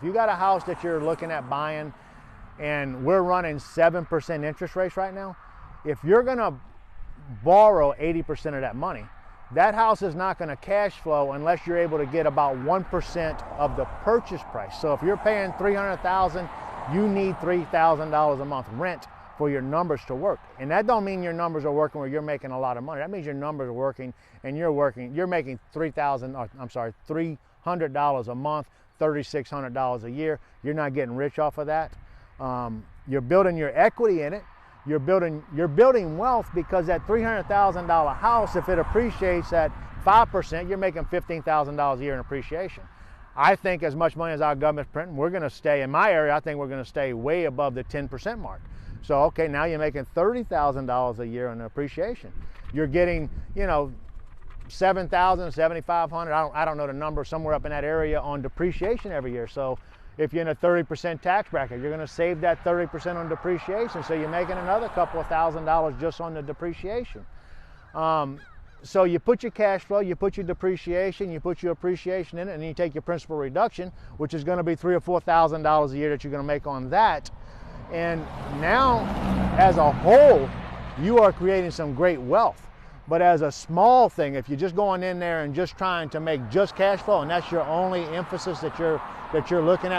If you got a house that you're looking at buying and we're running 7% interest rates right now, if you're gonna borrow 80% of that money, that house is not gonna cash flow unless you're able to get about 1% of the purchase price. So if you're paying $300,000, you need $3,000 a month rent for your numbers to work. And that don't mean your numbers are working where you're making a lot of money. That means your numbers are working and you're making $300 a month, $3,600 a year. You're not getting rich off of that. You're building your equity in it. You're building wealth, because that $300,000 house, if it appreciates at 5%, you're making $15,000 a year in appreciation. I think as much money as our government's printing, we're going to stay, in my area, I think we're going to stay way above the 10% mark. So, okay, now you're making $30,000 a year in appreciation. You're getting, $7,000, $7,500, I don't know the number, somewhere up in that area on depreciation every year. So if you're in a 30% tax bracket, you're going to save that 30% on depreciation. So you're making another couple of $1,000s just on the depreciation. So you put your cash flow, you put your depreciation, you put your appreciation in it, and then you take your principal reduction, which is going to be $3,000 or $4,000 a year that you're going to make on that. And now, as a whole, you are creating some great wealth. But as a small thing, if you're just going in there and just trying to make just cash flow, and that's your only emphasis that you're looking at,